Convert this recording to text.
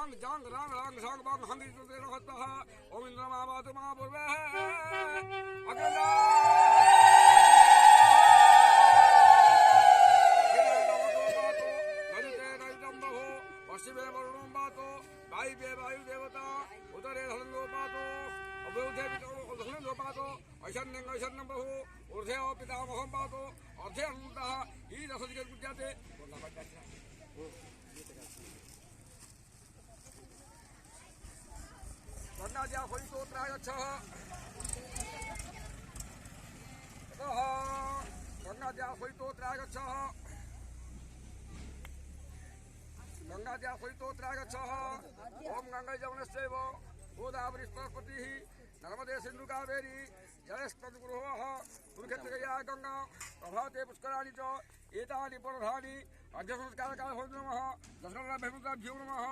सांग जांग रांग रांग सांग बांग हंगी तो तेरा होता है ओम इंद्र महाबातु महापूर्वे अग्रजा पश्चिमे वरुणों बातो वायुवे वायु देवता उतरे धनंगो बातो अभ्युदे धनंगो बातो ऐशन्यं ऐशन्यं बहु ऊर्ध्वे पितामहं बातो अर्धे अनन्तः ई रसदिके कुज्याते गंगाद्या होयितोत्रागच्छः ततः गंगाद्या होयितोत्रागच्छः गंगाद्या होयितोत्रागच्छः ओम गंगा जमुनस्यैव गोदावरी सरस्वती नर्मदे सिन्धु कावेरी जलस्तद्गुरोः कुरुक्षेत्रया गंगा प्रभाते पुष्कराणि च एतानि पुरधानि अर्घ्यसंस्कारकाले नमः दशरथाभ्यो नमः।